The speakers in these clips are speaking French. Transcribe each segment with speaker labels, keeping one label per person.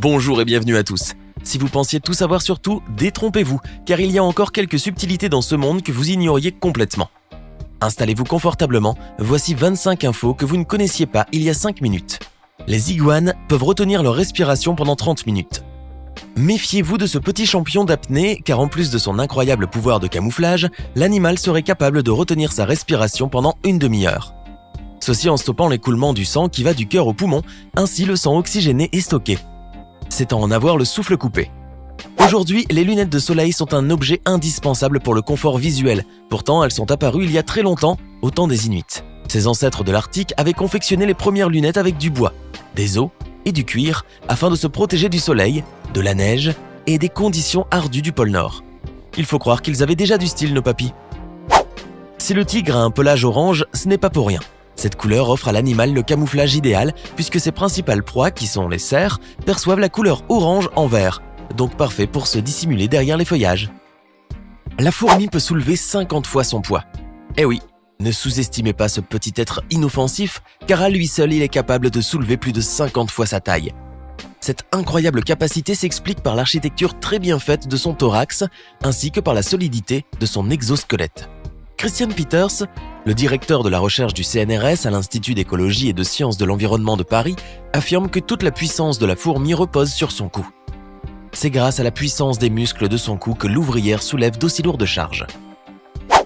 Speaker 1: Bonjour et bienvenue à tous. Si vous pensiez tout savoir sur tout, détrompez-vous, car il y a encore quelques subtilités dans ce monde que vous ignoriez complètement. Installez-vous confortablement, voici 25 infos que vous ne connaissiez pas il y a 5 minutes. Les iguanes peuvent retenir leur respiration pendant 30 minutes. Méfiez-vous de ce petit champion d'apnée, car en plus de son incroyable pouvoir de camouflage, l'animal serait capable de retenir sa respiration pendant une demi-heure. Ceci en stoppant l'écoulement du sang qui va du cœur aux poumons, ainsi le sang oxygéné est stocké. C'est à en avoir le souffle coupé. Aujourd'hui, les lunettes de soleil sont un objet indispensable pour le confort visuel. Pourtant, elles sont apparues il y a très longtemps, au temps des Inuits. Ces ancêtres de l'Arctique avaient confectionné les premières lunettes avec du bois, des os et du cuir afin de se protéger du soleil, de la neige et des conditions ardues du pôle Nord. Il faut croire qu'ils avaient déjà du style, nos papis. Si le tigre a un pelage orange, ce n'est pas pour rien. Cette couleur offre à l'animal le camouflage idéal puisque ses principales proies, qui sont les cerfs, perçoivent la couleur orange en vert, donc parfait pour se dissimuler derrière les feuillages. La fourmi peut soulever 50 fois son poids. Eh oui, ne sous-estimez pas ce petit être inoffensif, car à lui seul il est capable de soulever plus de 50 fois sa taille. Cette incroyable capacité s'explique par l'architecture très bien faite de son thorax, ainsi que par la solidité de son exosquelette. Christian Peters, le directeur de la recherche du CNRS à l'Institut d'écologie et de sciences de l'environnement de Paris, affirme que toute la puissance de la fourmi repose sur son cou. C'est grâce à la puissance des muscles de son cou que l'ouvrière soulève d'aussi lourdes charges.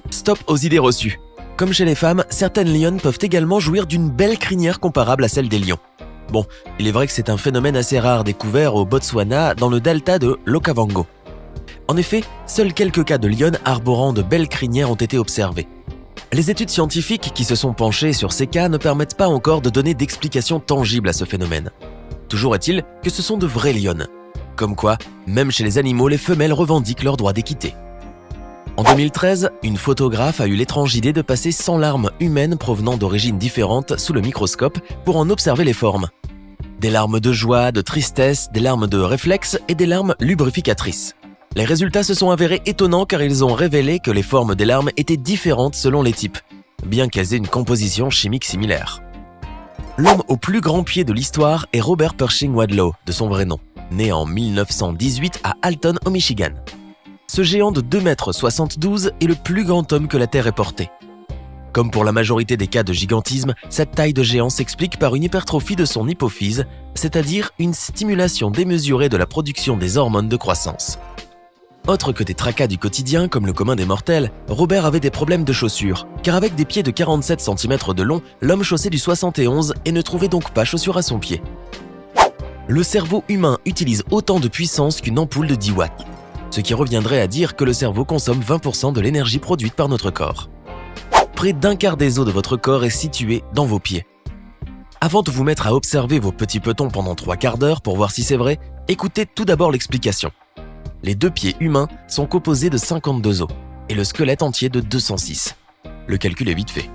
Speaker 1: Stop aux idées reçues. Comme chez les femmes, certaines lionnes peuvent également jouir d'une belle crinière comparable à celle des lions. Bon, il est vrai que c'est un phénomène assez rare découvert au Botswana dans le delta de l'Okavango. En effet, seuls quelques cas de lionnes arborant de belles crinières ont été observés. Les études scientifiques qui se sont penchées sur ces cas ne permettent pas encore de donner d'explication tangible à ce phénomène. Toujours est-il que ce sont de vraies lionnes. Comme quoi, même chez les animaux, les femelles revendiquent leur droit d'équité. En 2013, une photographe a eu l'étrange idée de passer 100 larmes humaines provenant d'origines différentes sous le microscope pour en observer les formes. Des larmes de joie, de tristesse, des larmes de réflexe et des larmes lubrificatrices. Les résultats se sont avérés étonnants car ils ont révélé que les formes des larmes étaient différentes selon les types, bien qu'elles aient une composition chimique similaire. L'homme au plus grand pied de l'histoire est Robert Pershing Wadlow, de son vrai nom, né en 1918 à Alton, au Michigan. Ce géant de 2,72 m est le plus grand homme que la Terre ait porté. Comme pour la majorité des cas de gigantisme, cette taille de géant s'explique par une hypertrophie de son hypophyse, c'est-à-dire une stimulation démesurée de la production des hormones de croissance. Autre que des tracas du quotidien comme le commun des mortels, Robert avait des problèmes de chaussures, car avec des pieds de 47 cm de long, l'homme chaussait du 71 et ne trouvait donc pas chaussures à son pied. Le cerveau humain utilise autant de puissance qu'une ampoule de 10 watts, ce qui reviendrait à dire que le cerveau consomme 20% de l'énergie produite par notre corps. Près d'un quart des os de votre corps est situé dans vos pieds. Avant de vous mettre à observer vos petits petons pendant 3 quarts d'heure pour voir si c'est vrai, écoutez tout d'abord l'explication. Les 2 pieds humains sont composés de 52 os et le squelette entier de 206. Le calcul est vite fait.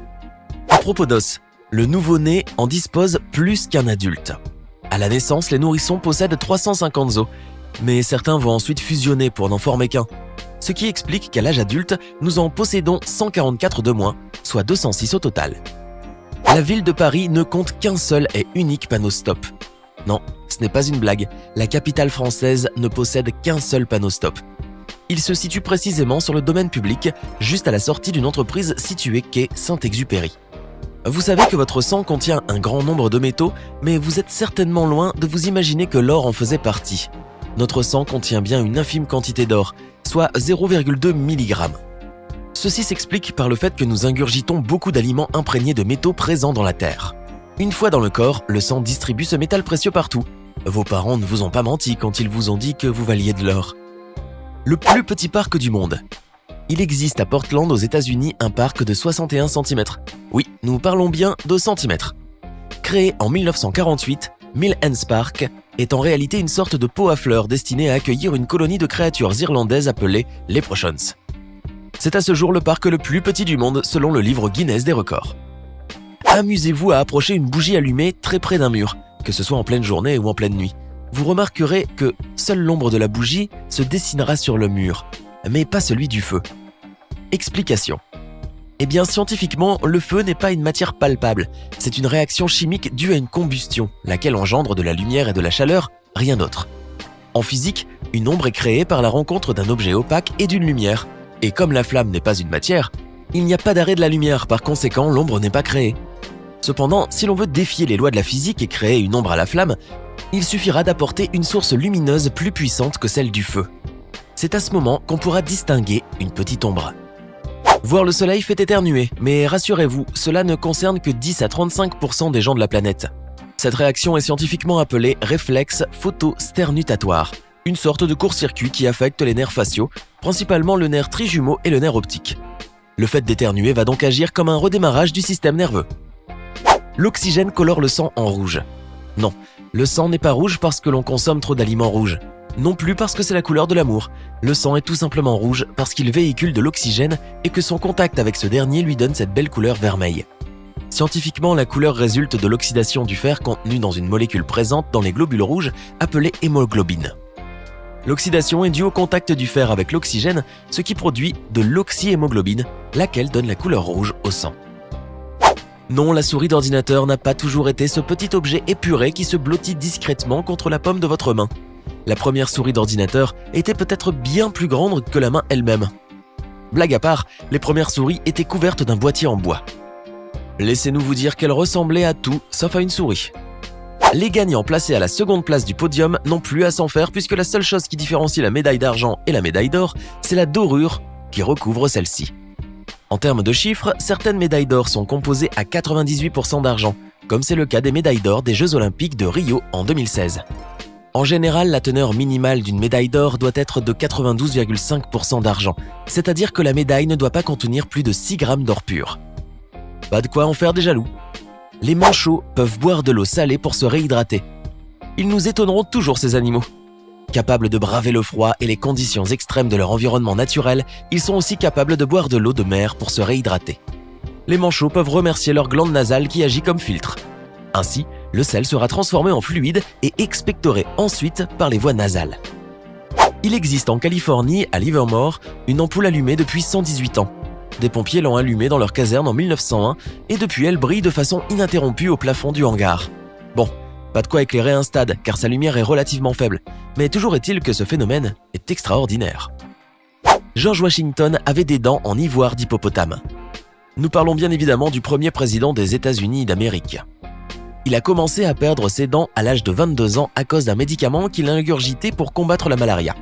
Speaker 1: À propos d'os, le nouveau-né en dispose plus qu'un adulte. À la naissance, les nourrissons possèdent 350 os, mais certains vont ensuite fusionner pour n'en former qu'un. Ce qui explique qu'à l'âge adulte, nous en possédons 144 de moins, soit 206 au total. La ville de Paris ne compte qu'un seul et unique panneau stop. Non, ce n'est pas une blague, la capitale française ne possède qu'un seul panneau stop. Il se situe précisément sur le domaine public, juste à la sortie d'une entreprise située quai Saint-Exupéry. Vous savez que votre sang contient un grand nombre de métaux, mais vous êtes certainement loin de vous imaginer que l'or en faisait partie. Notre sang contient bien une infime quantité d'or, soit 0,2 mg. Ceci s'explique par le fait que nous ingurgitons beaucoup d'aliments imprégnés de métaux présents dans la terre. Une fois dans le corps, le sang distribue ce métal précieux partout. Vos parents ne vous ont pas menti quand ils vous ont dit que vous valiez de l'or. Le plus petit parc du monde. Il existe à Portland aux États-Unis un parc de 61 cm. Oui, nous parlons bien de centimètres. Créé en 1948, Mill Ends Park est en réalité une sorte de pot à fleurs destinée à accueillir une colonie de créatures irlandaises appelées Leprechauns. C'est à ce jour le parc le plus petit du monde selon le livre Guinness des records. Amusez-vous à approcher une bougie allumée très près d'un mur, que ce soit en pleine journée ou en pleine nuit. Vous remarquerez que seule l'ombre de la bougie se dessinera sur le mur, mais pas celui du feu. Explication. Eh bien, scientifiquement, le feu n'est pas une matière palpable. C'est une réaction chimique due à une combustion, laquelle engendre de la lumière et de la chaleur rien d'autre. En physique, une ombre est créée par la rencontre d'un objet opaque et d'une lumière. Et comme la flamme n'est pas une matière, il n'y a pas d'arrêt de la lumière, par conséquent l'ombre n'est pas créée. Cependant, si l'on veut défier les lois de la physique et créer une ombre à la flamme, il suffira d'apporter une source lumineuse plus puissante que celle du feu. C'est à ce moment qu'on pourra distinguer une petite ombre. Voir le soleil fait éternuer, mais rassurez-vous, cela ne concerne que 10 à 35% des gens de la planète. Cette réaction est scientifiquement appelée réflexe photosternutatoire, une sorte de court-circuit qui affecte les nerfs faciaux, principalement le nerf trijumeau et le nerf optique. Le fait d'éternuer va donc agir comme un redémarrage du système nerveux. L'oxygène colore le sang en rouge. Non, le sang n'est pas rouge parce que l'on consomme trop d'aliments rouges. Non plus parce que c'est la couleur de l'amour. Le sang est tout simplement rouge parce qu'il véhicule de l'oxygène et que son contact avec ce dernier lui donne cette belle couleur vermeille. Scientifiquement, la couleur résulte de l'oxydation du fer contenu dans une molécule présente dans les globules rouges appelée hémoglobine. L'oxydation est due au contact du fer avec l'oxygène, ce qui produit de l'oxyhémoglobine, laquelle donne la couleur rouge au sang. Non, la souris d'ordinateur n'a pas toujours été ce petit objet épuré qui se blottit discrètement contre la paume de votre main. La première souris d'ordinateur était peut-être bien plus grande que la main elle-même. Blague à part, les premières souris étaient couvertes d'un boîtier en bois. Laissez-nous vous dire qu'elles ressemblaient à tout sauf à une souris. Les gagnants placés à la seconde place du podium n'ont plus à s'en faire puisque la seule chose qui différencie la médaille d'argent et la médaille d'or, c'est la dorure qui recouvre celle-ci. En termes de chiffres, certaines médailles d'or sont composées à 98% d'argent, comme c'est le cas des médailles d'or des Jeux Olympiques de Rio en 2016. En général, la teneur minimale d'une médaille d'or doit être de 92,5% d'argent, c'est-à-dire que la médaille ne doit pas contenir plus de 6 grammes d'or pur. Pas de quoi en faire des jaloux. Les manchots peuvent boire de l'eau salée pour se réhydrater. Ils nous étonneront toujours ces animaux. Capables de braver le froid et les conditions extrêmes de leur environnement naturel, ils sont aussi capables de boire de l'eau de mer pour se réhydrater. Les manchots peuvent remercier leur glande nasale qui agit comme filtre. Ainsi, le sel sera transformé en fluide et expectoré ensuite par les voies nasales. Il existe en Californie, à Livermore, une ampoule allumée depuis 118 ans. Des pompiers l'ont allumée dans leur caserne en 1901 et depuis elle brille de façon ininterrompue au plafond du hangar. Bon, pas de quoi éclairer un stade car sa lumière est relativement faible, mais toujours est-il que ce phénomène est extraordinaire. George Washington avait des dents en ivoire d'hippopotame. Nous parlons bien évidemment du premier président des États-Unis d'Amérique. Il a commencé à perdre ses dents à l'âge de 22 ans à cause d'un médicament qu'il a ingurgité pour combattre la malaria.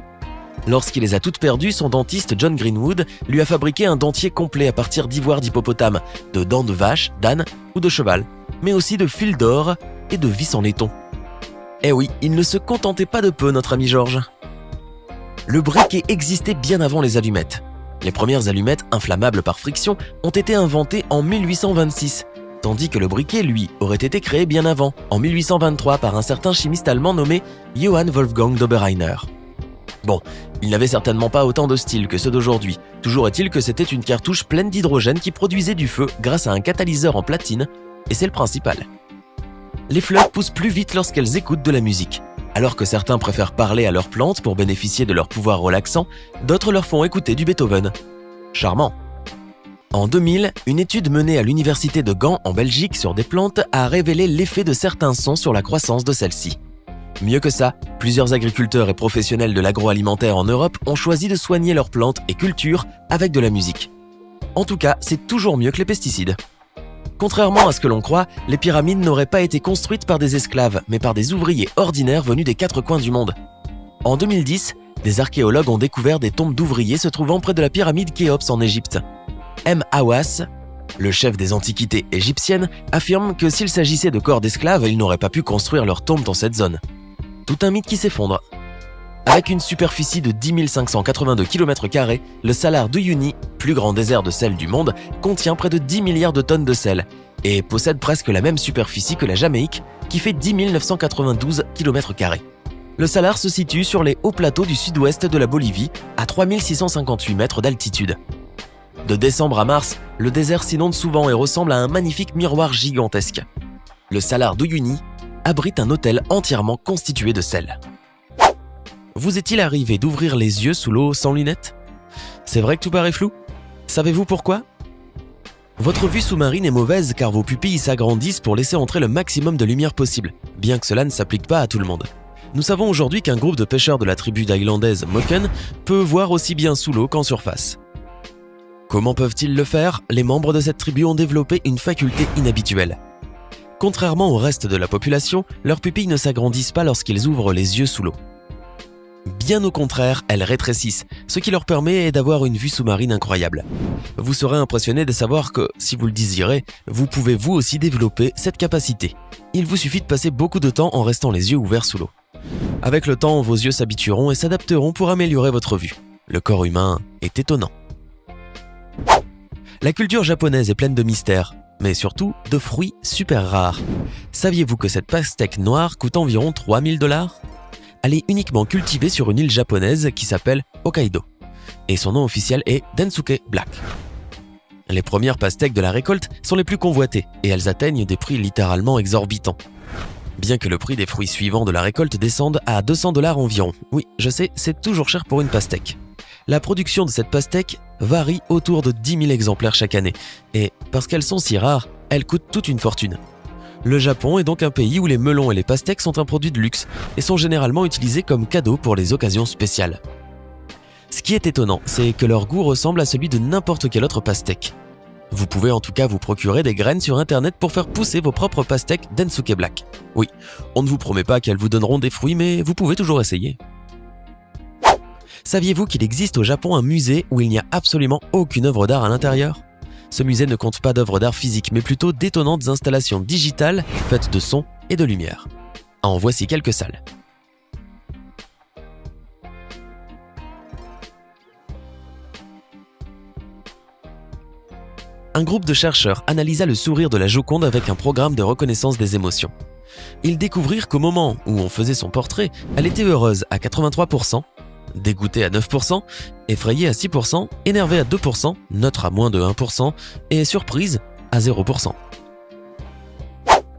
Speaker 1: Lorsqu'il les a toutes perdues, son dentiste John Greenwood lui a fabriqué un dentier complet à partir d'ivoire d'hippopotame, de dents de vache, d'âne ou de cheval, mais aussi de fils d'or et de vis en laiton. Eh oui, il ne se contentait pas de peu, notre ami George. Le briquet existait bien avant les allumettes. Les premières allumettes inflammables par friction ont été inventées en 1826, tandis que le briquet, lui, aurait été créé bien avant, en 1823, par un certain chimiste allemand nommé Johann Wolfgang Dobereiner. Bon, il n'avait certainement pas autant de style que ceux d'aujourd'hui. Toujours est-il que c'était une cartouche pleine d'hydrogène qui produisait du feu grâce à un catalyseur en platine, et c'est le principal. Les fleurs poussent plus vite lorsqu'elles écoutent de la musique. Alors que certains préfèrent parler à leurs plantes pour bénéficier de leur pouvoir relaxant, d'autres leur font écouter du Beethoven. Charmant. En 2000, une étude menée à l'université de Gand en Belgique sur des plantes a révélé l'effet de certains sons sur la croissance de celles-ci. Mieux que ça, plusieurs agriculteurs et professionnels de l'agroalimentaire en Europe ont choisi de soigner leurs plantes et cultures avec de la musique. En tout cas, c'est toujours mieux que les pesticides. Contrairement à ce que l'on croit, les pyramides n'auraient pas été construites par des esclaves, mais par des ouvriers ordinaires venus des 4 coins du monde. En 2010, des archéologues ont découvert des tombes d'ouvriers se trouvant près de la pyramide Khéops en Égypte. M. Hawass, le chef des antiquités égyptiennes, affirme que s'il s'agissait de corps d'esclaves, ils n'auraient pas pu construire leurs tombes dans cette zone. Tout un mythe qui s'effondre. Avec une superficie de 10 582 km², le Salar d'Uyuni, plus grand désert de sel du monde, contient près de 10 milliards de tonnes de sel et possède presque la même superficie que la Jamaïque, qui fait 10 992 km². Le Salar se situe sur les hauts plateaux du sud-ouest de la Bolivie, à 3658 mètres d'altitude. De décembre à mars, le désert s'inonde souvent et ressemble à un magnifique miroir gigantesque. Le Salar d'Uyuni abrite un hôtel entièrement constitué de sel. Vous est-il arrivé d'ouvrir les yeux sous l'eau sans lunettes? C'est vrai que tout paraît flou? Savez-vous pourquoi? Votre vue sous-marine est mauvaise car vos pupilles s'agrandissent pour laisser entrer le maximum de lumière possible, bien que cela ne s'applique pas à tout le monde. Nous savons aujourd'hui qu'un groupe de pêcheurs de la tribu thaïlandaise Moken peut voir aussi bien sous l'eau qu'en surface. Comment peuvent-ils le faire? Les membres de cette tribu ont développé une faculté inhabituelle. Contrairement au reste de la population, leurs pupilles ne s'agrandissent pas lorsqu'ils ouvrent les yeux sous l'eau. Bien au contraire, elles rétrécissent, ce qui leur permet d'avoir une vue sous-marine incroyable. Vous serez impressionné de savoir que, si vous le désirez, vous pouvez vous aussi développer cette capacité. Il vous suffit de passer beaucoup de temps en restant les yeux ouverts sous l'eau. Avec le temps, vos yeux s'habitueront et s'adapteront pour améliorer votre vue. Le corps humain est étonnant. La culture japonaise est pleine de mystères, mais surtout de fruits super rares. Saviez-vous que cette pastèque noire coûte environ 3000 $? Elle est uniquement cultivée sur une île japonaise qui s'appelle Hokkaido, et son nom officiel est Densuke Black. Les premières pastèques de la récolte sont les plus convoitées, et elles atteignent des prix littéralement exorbitants. Bien que le prix des fruits suivants de la récolte descende à 200 $ environ. Oui, je sais, c'est toujours cher pour une pastèque. La production de cette pastèque varie autour de 10 000 exemplaires chaque année, et parce qu'elles sont si rares, elles coûtent toute une fortune. Le Japon est donc un pays où les melons et les pastèques sont un produit de luxe et sont généralement utilisés comme cadeaux pour les occasions spéciales. Ce qui est étonnant, c'est que leur goût ressemble à celui de n'importe quelle autre pastèque. Vous pouvez en tout cas vous procurer des graines sur internet pour faire pousser vos propres pastèques Densuke Black. Oui, on ne vous promet pas qu'elles vous donneront des fruits, mais vous pouvez toujours essayer. Saviez-vous qu'il existe au Japon un musée où il n'y a absolument aucune œuvre d'art à l'intérieur? Ce musée ne compte pas d'œuvres d'art physiques, mais plutôt d'étonnantes installations digitales faites de son et de lumière. En voici quelques salles. Un groupe de chercheurs analysa le sourire de la Joconde avec un programme de reconnaissance des émotions. Ils découvrirent qu'au moment où on faisait son portrait, elle était heureuse à 83%, dégoûtée à 9%, effrayée à 6%, énervée à 2%, neutre à moins de 1% et surprise à 0%.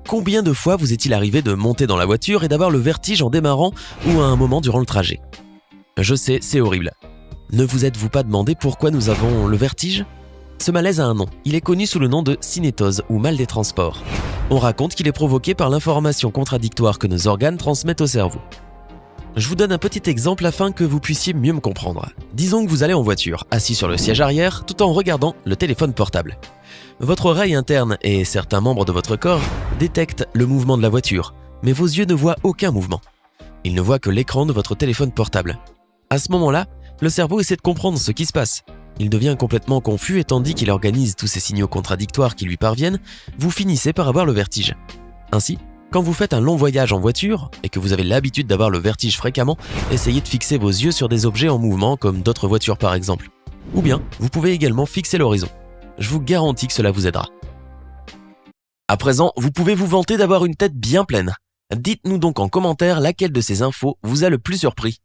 Speaker 1: Combien de fois vous est-il arrivé de monter dans la voiture et d'avoir le vertige en démarrant ou à un moment durant le trajet? Je sais, c'est horrible. Ne vous êtes-vous pas demandé pourquoi nous avons le vertige? Ce malaise a un nom. Il est connu sous le nom de cinétose ou mal des transports. On raconte qu'il est provoqué par l'information contradictoire que nos organes transmettent au cerveau. Je vous donne un petit exemple afin que vous puissiez mieux me comprendre. Disons que vous allez en voiture, assis sur le siège arrière, tout en regardant le téléphone portable. Votre oreille interne et certains membres de votre corps détectent le mouvement de la voiture, mais vos yeux ne voient aucun mouvement. Ils ne voient que l'écran de votre téléphone portable. À ce moment-là, le cerveau essaie de comprendre ce qui se passe. Il devient complètement confus et tandis qu'il organise tous ces signaux contradictoires qui lui parviennent, vous finissez par avoir le vertige. Ainsi, quand vous faites un long voyage en voiture et que vous avez l'habitude d'avoir le vertige fréquemment, essayez de fixer vos yeux sur des objets en mouvement comme d'autres voitures par exemple. Ou bien, vous pouvez également fixer l'horizon. Je vous garantis que cela vous aidera. À présent, vous pouvez vous vanter d'avoir une tête bien pleine. Dites-nous donc en commentaire laquelle de ces infos vous a le plus surpris.